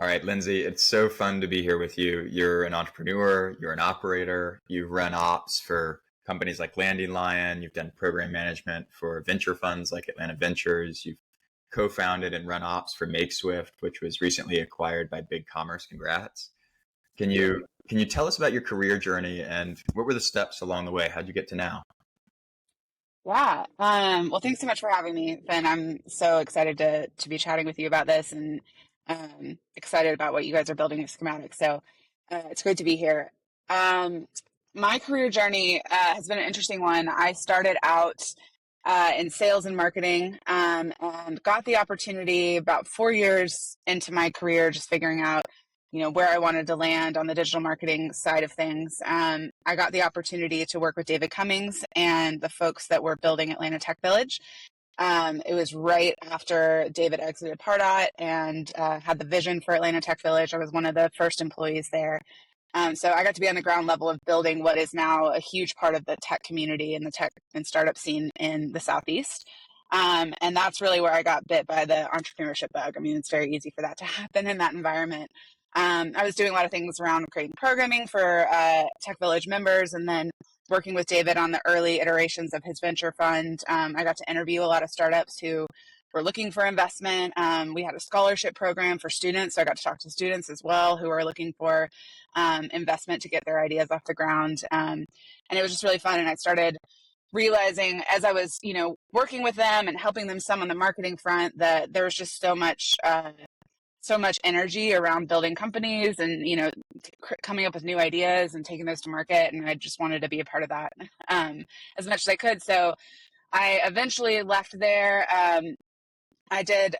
All right, Lindsay, it's so fun to be here with you. You're an entrepreneur, you're an operator, you've run ops for companies like Landing Lion, you've done program management for venture funds like Atlanta Ventures, you've co-founded and run ops for Makeswift, which was recently acquired by Big Commerce. Congrats. Can you tell us about your career journey and what were the steps along the way? How'd you get to now? Yeah. Well, thanks so much for having me, Ben. I'm so excited to be chatting with you about this and excited about what you guys are building with Schematic. So it's great to be here. Um, my career journey has been an interesting one. I started out in sales and marketing and got the opportunity about 4 years into my career, just figuring out where I wanted to land on the digital marketing side of things. I got the opportunity to work with David Cummings and the folks that were building Atlanta Tech Village. It was right after David exited Pardot and had the vision for Atlanta Tech Village. I was one of the first employees there. So I got to be on the ground level of building what is now a huge part of the tech community and the tech and startup scene in the Southeast. And that's really where I got bit by the entrepreneurship bug. I mean, it's very easy for that to happen in that environment. I was doing a lot of things around creating programming for Tech Village members and then working with David on the early iterations of his venture fund. I got to interview a lot of startups who were looking for investment. We had a scholarship program for students, so I got to talk to students as well who are looking for investment to get their ideas off the ground. And it was just really fun. And I started realizing as I was, working with them and helping them some on the marketing front that there was just so much energy around building companies and coming up with new ideas and taking those to market, and I just wanted to be a part of that as much as I could. So I eventually left there. I did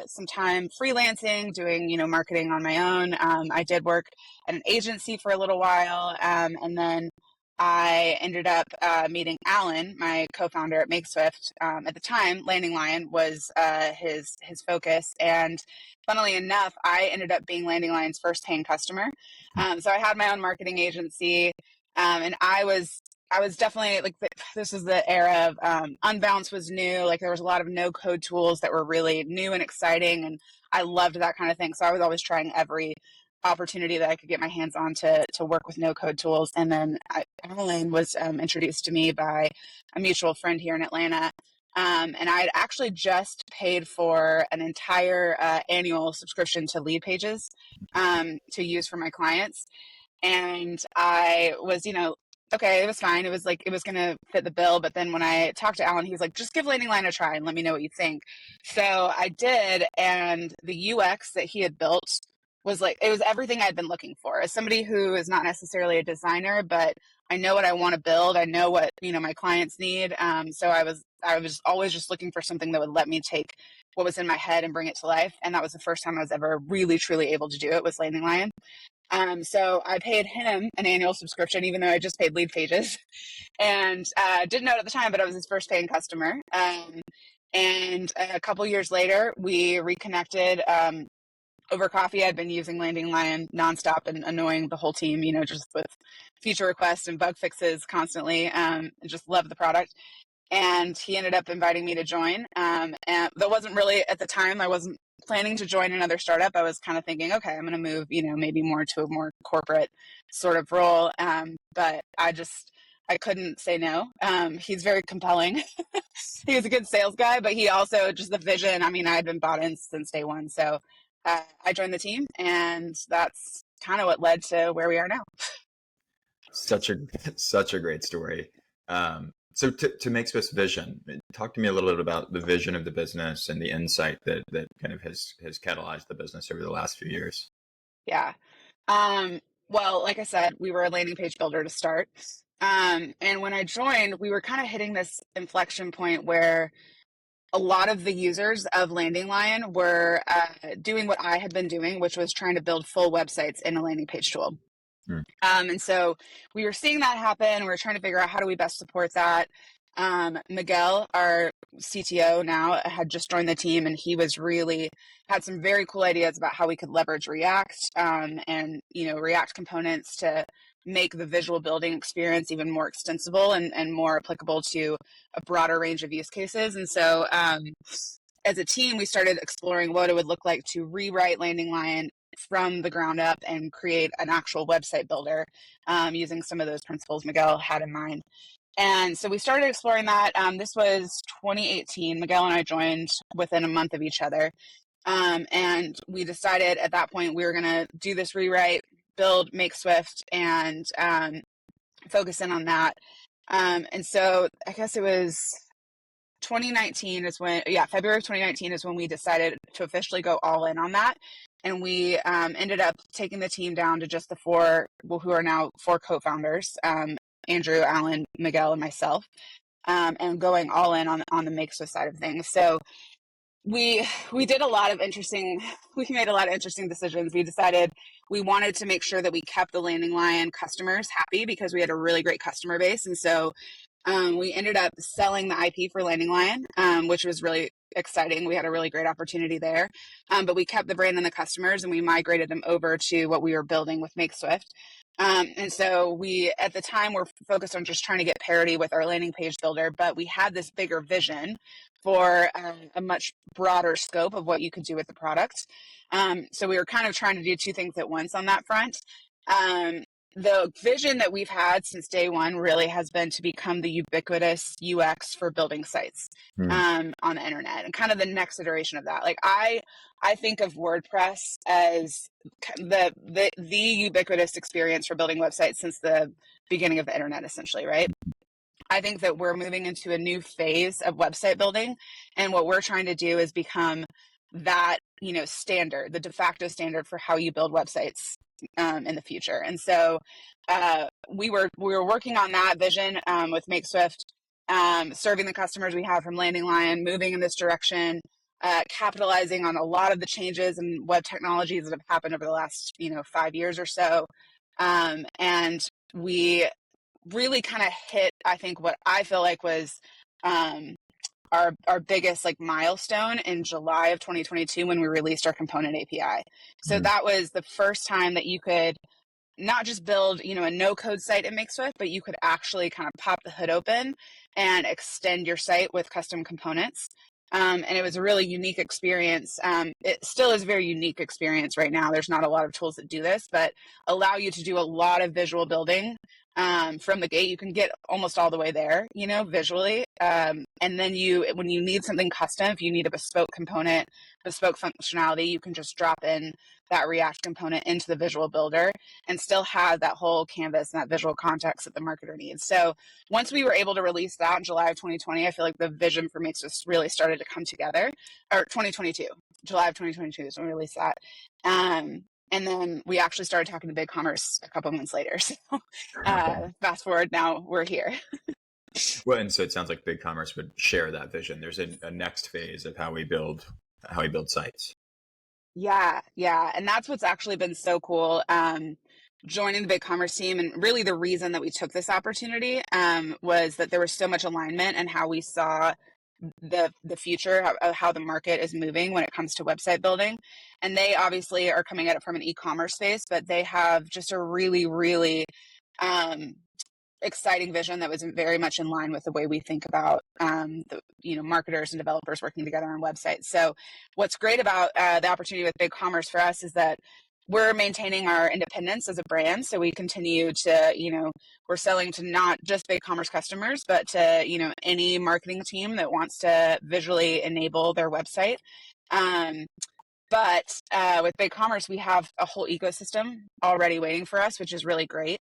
some time freelancing, doing marketing on my own. I did work at an agency for a little while, and then I ended up meeting Alan, my co-founder at Makeswift. At the time, Landing Lion was his focus, and funnily enough, I ended up being Landing Lion's first paying customer. So I had my own marketing agency, and I was definitely like, this was the era of Unbounce was new. Like there was a lot of no code tools that were really new and exciting. And I loved that kind of thing. So I was always trying every opportunity that I could get my hands on to work with no code tools. And then Alan was introduced to me by a mutual friend here in Atlanta. And I had actually just paid for an entire annual subscription to Lead Pages to use for my clients. And I was, okay, it was fine. It was like, it was going to fit the bill. But then when I talked to Alan, he's like, just give Landing Line a try and let me know what you think. So I did. And the UX that he had built was like, it was everything I'd been looking for. As somebody who is not necessarily a designer, but I know what I want to build. I know what, my clients need. So I was always just looking for something that would let me take what was in my head and bring it to life. And that was the first time I was ever really, truly able to do it, was Landing Lion. So I paid him an annual subscription, even though I just paid Lead Pages, and didn't know it at the time, but I was his first paying customer. And a couple years later, we reconnected over coffee. I'd been using Landing Lion nonstop and annoying the whole team, just with feature requests and bug fixes constantly, and just loved the product. And he ended up inviting me to join. And that wasn't really, at the time, I wasn't planning to join another startup. I was kind of thinking, okay, I'm going to move, maybe more to a more corporate sort of role. But I couldn't say no. He's very compelling. He was a good sales guy, but he also just the vision. I mean, I had been bought in since day one. So I joined the team, and that's kind of what led to where we are now. Such a such a great story. So to Makeswift's vision, talk to me a little bit about the vision of the business and the insight that kind of has catalyzed the business over the last few years. Yeah. Well, like I said, we were a landing page builder to start. And when I joined, we were kind of hitting this inflection point where a lot of the users of Landing Lion were doing what I had been doing, which was trying to build full websites in a landing page tool. And so we were seeing that happen. We were trying to figure out how do we best support that. Miguel, our CTO now, had just joined the team, and he was really had some very cool ideas about how we could leverage React and React components to make the visual building experience even more extensible and more applicable to a broader range of use cases. And so as a team, we started exploring what it would look like to rewrite Landing Lion from the ground up and create an actual website builder using some of those principles Miguel had in mind. And so we started exploring that. This was 2018. Miguel and I joined within a month of each other. And we decided at that point we were going to do this rewrite, build Makeswift, and focus in on that. And so I guess it was 2019 is when, February of 2019 is when we decided to officially go all in on that. And we ended up taking the team down to just the four, who are now four co-founders, Andrew, Alan, Miguel, and myself, and going all in on the Makeswift side of things. So we made a lot of interesting decisions. We decided we wanted to make sure that we kept the Landing Lion customers happy because we had a really great customer base. And so we ended up selling the IP for Landing Lion, which was really exciting. We had a really great opportunity there. But we kept the brand and the customers, and we migrated them over to what we were building with Makeswift. And so we, at the time, were focused on just trying to get parity with our landing page builder, but we had this bigger vision for a much broader scope of what you could do with the product. So we were kind of trying to do two things at once on that front. The vision that we've had since day one really has been to become the ubiquitous UX for building sites on the internet, and kind of the next iteration of that. Like I think of WordPress as the ubiquitous experience for building websites since the beginning of the internet, essentially, right? I think that we're moving into a new phase of website building, and what we're trying to do is become that, standard, the de facto standard for how you build websites in the future. And so we were working on that vision with Makeswift, serving the customers we have from Landing Lion, moving in this direction, capitalizing on a lot of the changes in web technologies that have happened over the last 5 years or so, and we really kind of hit, I think, what I feel like was our biggest milestone in July of 2022 when we released our component API. So that was the first time that you could not just build, a no-code site in Makeswift, but you could actually kind of pop the hood open and extend your site with custom components. And it was a really unique experience. It still is a very unique experience right now. There's not a lot of tools that do this, but allow you to do a lot of visual building from the gate. You can get almost all the way there, visually. And then when you need something custom, if you need a bespoke component, bespoke functionality, you can just drop in that React component into the visual builder and still have that whole canvas and that visual context that the marketer needs. So once we were able to release that in July of 2020, I feel like the vision for Makeswift really started to come together. Or 2022, July of 2022 is when we released that. And then we actually started talking to BigCommerce a couple months later. So fast forward, now we're here. Well, and so it sounds like BigCommerce would share that vision. There's a next phase of how we build sites. Yeah. And that's what's actually been so cool. Joining the BigCommerce team, and really the reason that we took this opportunity was that there was so much alignment in how we saw the future of how the market is moving when it comes to website building. And they obviously are coming at it from an e-commerce space, but they have just a really, really exciting vision that was very much in line with the way we think about marketers and developers working together on websites. So what's great about the opportunity with BigCommerce for us is that we're maintaining our independence as a brand. So we continue to, we're selling to not just BigCommerce customers, but to, any marketing team that wants to visually enable their website. But with BigCommerce, we have a whole ecosystem already waiting for us, which is really great.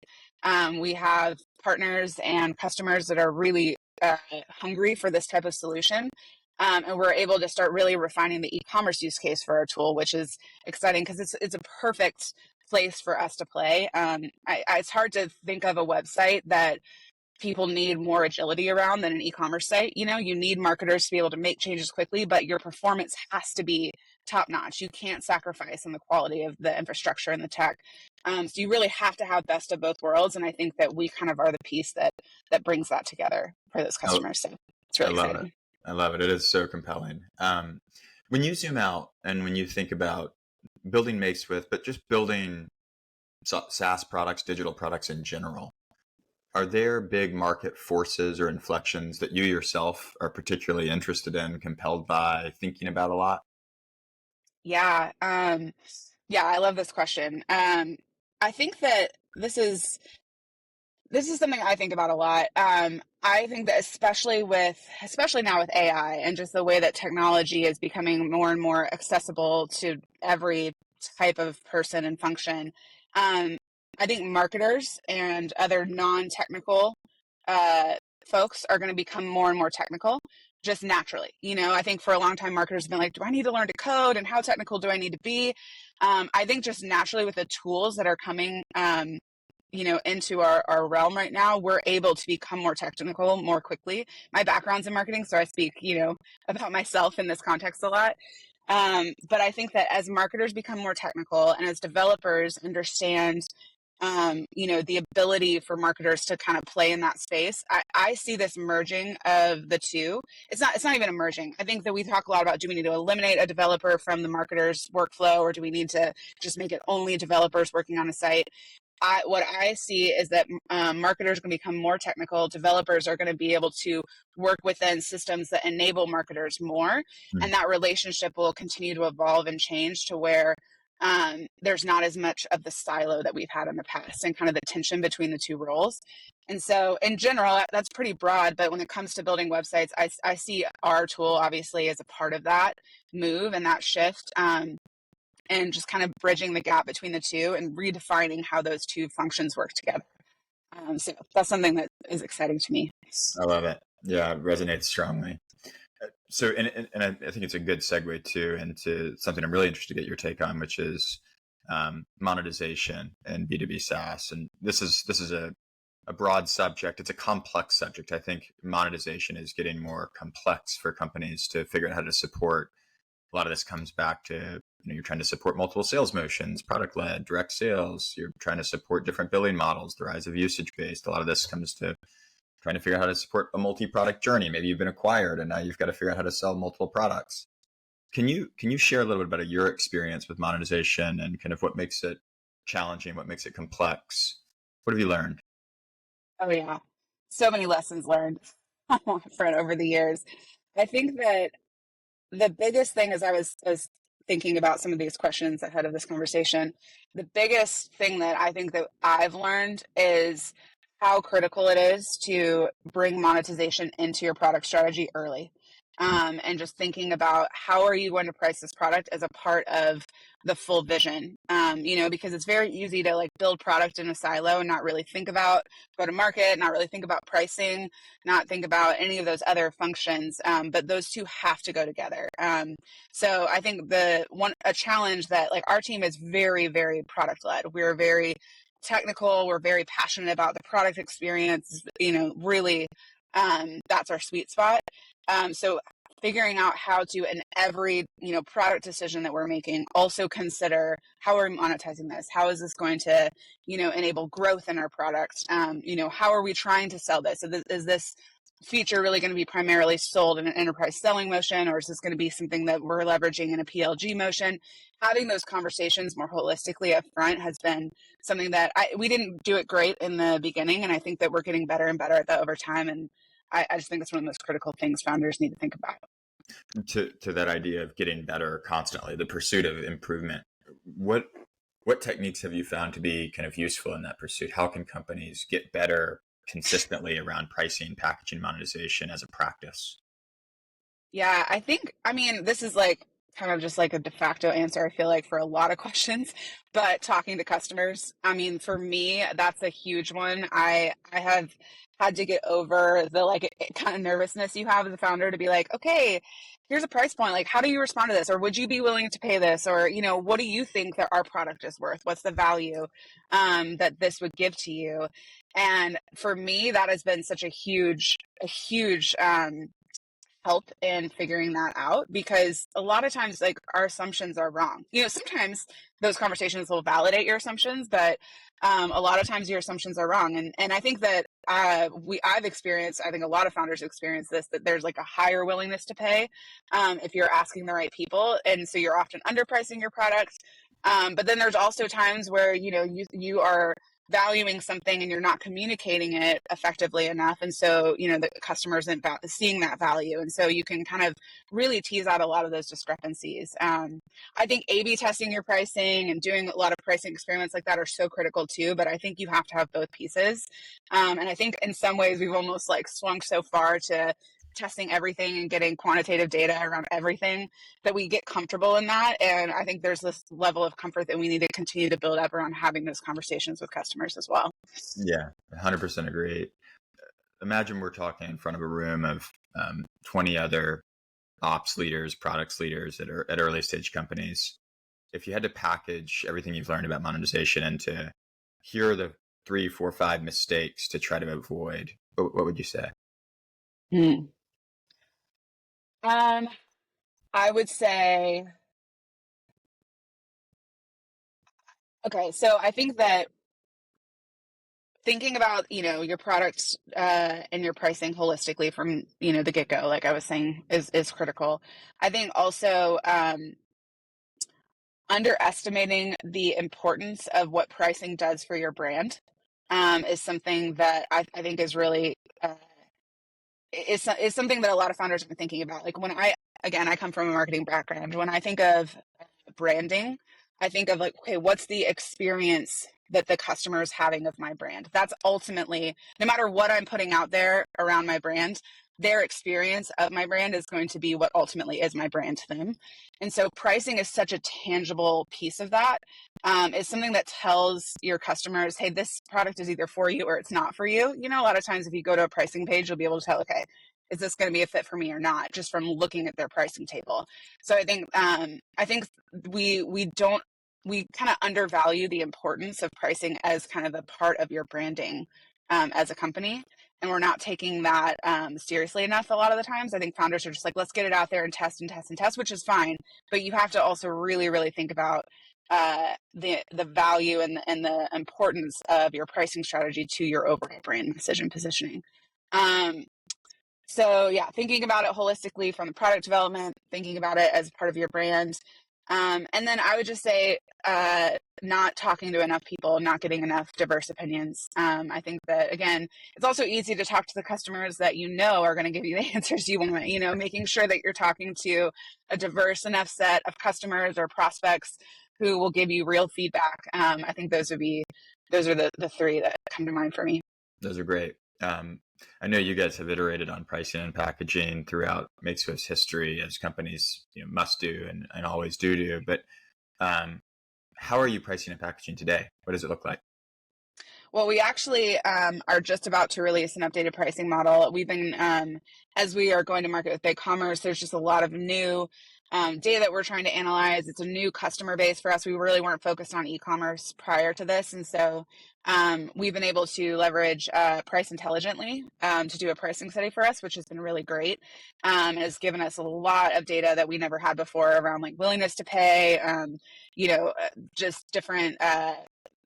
We have partners and customers that are really hungry for this type of solution. And we're able to start really refining the e-commerce use case for our tool, which is exciting because it's a perfect place for us to play. It's hard to think of a website that people need more agility around than an e-commerce site. You need marketers to be able to make changes quickly, but your performance has to be top notch. You can't sacrifice on the quality of the infrastructure and the tech. So you really have to have best of both worlds. And I think that we kind of are the piece that brings that together for those customers. So it's really exciting. I love it. It is so compelling. When you zoom out and when you think about building Makeswift, but just building SaaS products, digital products in general, are there big market forces or inflections that you yourself are particularly interested in, compelled by, thinking about a lot? Yeah. Yeah, I love this question. I think that this is something I think about a lot. I think that especially now with AI and just the way that technology is becoming more and more accessible to every type of person and function. Um, I think marketers and other non-technical uh, folks are going to become more and more technical just naturally. I think for a long time marketers have been like, do I need to learn to code and how technical do I need to be? I think just naturally with the tools that are coming into our realm right now, we're able to become more technical more quickly. My background's in marketing, so I speak, about myself in this context a lot. But I think that as marketers become more technical and as developers understand, the ability for marketers to kind of play in that space, I see this merging of the two. It's not even emerging. I think that we talk a lot about, do we need to eliminate a developer from the marketer's workflow, or do we need to just make it only developers working on a site? What I see is that marketers are going to become more technical. Developers are going to be able to work within systems that enable marketers more, Mm. and that relationship will continue to evolve and change to where there's not as much of the silo that we've had in the past, and kind of the tension between the two roles. And so, in general, that's pretty broad. But when it comes to building websites, I see our tool obviously as a part of that move and that shift. And just kind of bridging the gap between the two and redefining how those two functions work together. So that's something that is exciting to me. I love it. Yeah, it resonates strongly. So, and I think it's a good segue too into something I'm really interested to get your take on, which is monetization and B2B SaaS. And this is a broad subject. It's a complex subject. I think monetization is getting more complex for companies to figure out how to support. A lot of this comes back to, you're trying to support multiple sales motions, product led, direct sales. You're trying to support different billing models, the rise of usage based. A lot of this comes to trying to figure out how to support a multi-product journey. Maybe you've been acquired and now you've got to figure out how to sell multiple products. Can you share a little bit about your experience with monetization and kind of what makes it challenging, what makes it complex? What have you learned? Oh yeah, so many lessons learned from over the years. I think that the biggest thing, as I was thinking about some of these questions ahead of this conversation, the biggest thing that I think that I've learned is how critical it is to bring monetization into your product strategy early. And just thinking about how are you going to price this product as a part of the full vision, because it's very easy to like build product in a silo and not really think about go to market, not really think about pricing, not think about any of those other functions. But those two have to go together. So I think a challenge that like our team is very, very product led. We're very technical. We're very passionate about the product experience, really, that's our sweet spot. So figuring out how to, in every, product decision that we're making, also consider how are we monetizing this? How is this going to, enable growth in our product? How are we trying to sell this? Is this feature really going to be primarily sold in an enterprise selling motion, or is this going to be something that we're leveraging in a PLG motion? Having those conversations more holistically up front has been something that we didn't do it great in the beginning, and I think that we're getting better and better at that over time. And I just think that's one of the most critical things founders need to think about. To that idea of getting better constantly, the pursuit of improvement. What techniques have you found to be kind of useful in that pursuit? How can companies get better consistently around pricing, packaging, monetization as a practice? Yeah, this is like kind of just like a de facto answer, I feel like, for a lot of questions, but talking to customers, for me, that's a huge one. I have had to get over the like kind of nervousness you have as a founder to be like, okay, here's a price point. Like, how do you respond to this? Or would you be willing to pay this? Or, what do you think that our product is worth? What's the value that this would give to you? And for me, that has been such a huge help in figuring that out, because a lot of times like our assumptions are wrong. Sometimes those conversations will validate your assumptions, but a lot of times your assumptions are wrong. And I think that I've experienced, I think a lot of founders experience this, that there's like a higher willingness to pay if you're asking the right people, and so you're often underpricing your product. But then there's also times where you are valuing something and you're not communicating it effectively enough. And so, the customer isn't seeing that value. And so you can kind of really tease out a lot of those discrepancies. I think A/B testing your pricing and doing a lot of pricing experiments like that are so critical too. But I think you have to have both pieces. And I think in some ways we've almost like swung so far to testing everything and getting quantitative data around everything that we get comfortable in that. And I think there's this level of comfort that we need to continue to build up around having those conversations with customers as well. Yeah, 100% agree. Imagine we're talking in front of a room of 20 other ops leaders, products leaders that are at early stage companies. If you had to package everything you've learned about monetization into, here are the 3, 4, 5 mistakes to try to avoid, what would you say? Hmm. I would say, okay, so I think that thinking about, your products and your pricing holistically from, the get-go, like I was saying, is critical. I think also underestimating the importance of what pricing does for your brand is something that I think is really is something that a lot of founders have been thinking about. Like I come from a marketing background. When I think of branding, I think of like, okay, what's the experience that the customer is having of my brand? That's ultimately, no matter what I'm putting out there around my brand, their experience of my brand is going to be what ultimately is my brand to them. And so pricing is such a tangible piece of that. It's something that tells your customers, hey, this product is either for you or it's not for you. A lot of times if you go to a pricing page, you'll be able to tell, okay, is this going to be a fit for me or not, just from looking at their pricing table. So I think we kind of undervalue the importance of pricing as kind of a part of your branding as a company. And we're not taking that seriously enough a lot of the times. I think founders are just like, let's get it out there and test and test and test, which is fine. But you have to also really, really think about the value and the importance of your pricing strategy to your overall brand message and positioning. So yeah, thinking about it holistically from the product development, thinking about it as part of your brand. And then I would just say not talking to enough people, not getting enough diverse opinions. I think that, again, it's also easy to talk to the customers that are going to give you the answers you want, making sure that you're talking to a diverse enough set of customers or prospects who will give you real feedback. I think those are the three that come to mind for me. Those are great. I know you guys have iterated on pricing and packaging throughout Makeswift's history, as companies must do and always do. But how are you pricing and packaging today? What does it look like? Well, we actually are just about to release an updated pricing model. We've been, as we are going to market with BigCommerce, there's just a lot of new data that we're trying to analyze. It's a new customer base for us. We really weren't focused on e-commerce prior to this. And so we've been able to leverage Price Intelligently to do a pricing study for us, which has been really great. Has given us a lot of data that we never had before around like willingness to pay, just different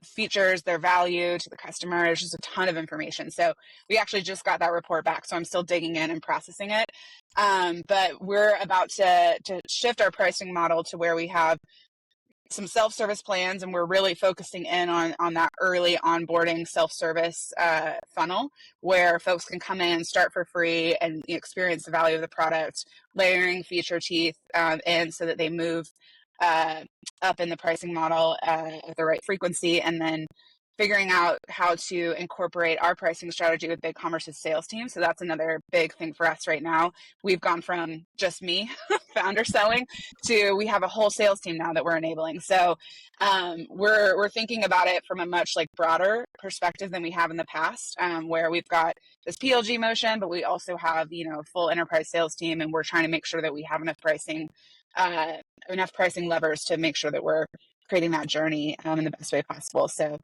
features, their value to the customer. There's just a ton of information. So we actually just got that report back. So I'm still digging in and processing it. But we're about to shift our pricing model to where we have some self-service plans, and we're really focusing in on that early onboarding self-service funnel where folks can come in, start for free, and experience the value of the product, layering feature teeth in so that they move up in the pricing model at the right frequency, and then figuring out how to incorporate our pricing strategy with BigCommerce's sales team. So that's another big thing for us right now. We've gone from just me, founder selling, to we have a whole sales team now that we're enabling. So we're thinking about it from a much like broader perspective than we have in the past, where we've got this PLG motion, but we also have a full enterprise sales team, and we're trying to make sure that we have enough pricing levers to make sure that we're creating that journey in the best way possible. So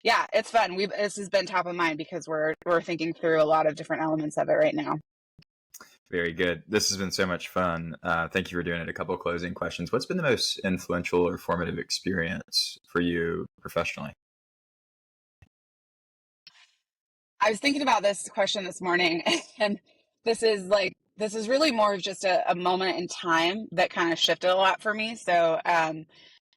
yeah, it's fun. This has been top of mind because we're thinking through a lot of different elements of it right now. Very good. This has been so much fun. Thank you for doing it. A couple of closing questions. What's been the most influential or formative experience for you professionally? I was thinking about this question this morning, and this is really more of just a moment in time that kind of shifted a lot for me. So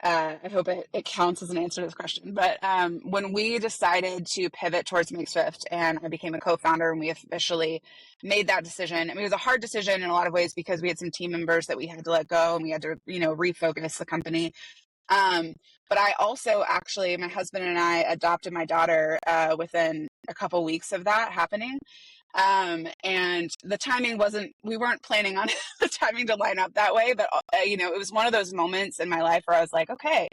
I hope it counts as an answer to this question. But when we decided to pivot towards Makeswift and I became a co-founder and we officially made that decision, I mean, it was a hard decision in a lot of ways because we had some team members that we had to let go and we had to, refocus the company. But I also actually, my husband and I adopted my daughter within a couple weeks of that happening. And the timing we weren't planning on the timing to line up that way, but it was one of those moments in my life where I was like, okay,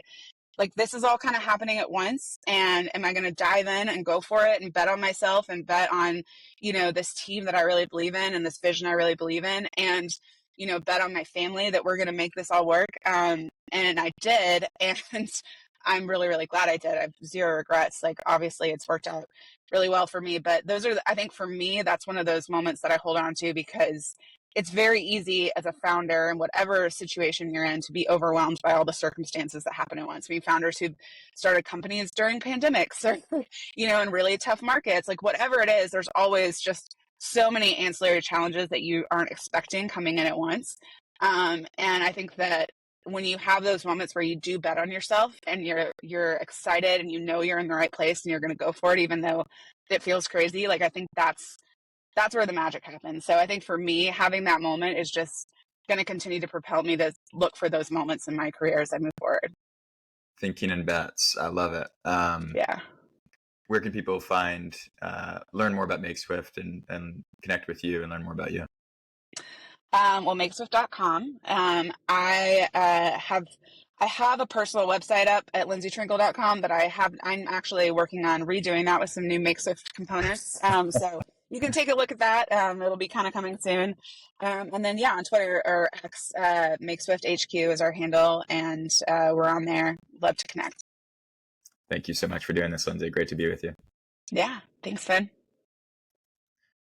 like this is all kind of happening at once. And am I going to dive in and go for it and bet on myself and bet on, this team that I really believe in and this vision I really believe in and, bet on my family that we're going to make this all work. And I did. And I'm really, really glad I did. I have zero regrets. Like, obviously it's worked out really well for me, but I think for me, that's one of those moments that I hold on to because it's very easy as a founder in whatever situation you're in to be overwhelmed by all the circumstances that happen at once. I mean, founders who started companies during pandemics or, in really tough markets, like whatever it is, there's always just so many ancillary challenges that you aren't expecting coming in at once. And I think that when you have those moments where you do bet on yourself and you're excited and you're in the right place and you're going to go for it, even though it feels crazy, like I think that's where the magic happens. So I think for me, having that moment is just going to continue to propel me to look for those moments in my career as I move forward. Thinking in bets. I love it. Yeah. Where can people learn more about Makeswift and connect with you and learn more about you? Well, Makeswift.com. I have a personal website up at lindsaytrinkle.com, but I'm actually working on redoing that with some new Makeswift components. So you can take a look at that. It'll be kind of coming soon. And then, on Twitter or X, Makeswift HQ is our handle, and we're on there. Love to connect. Thank you so much for doing this, Lindsay. Great to be with you. Yeah. Thanks, Finn.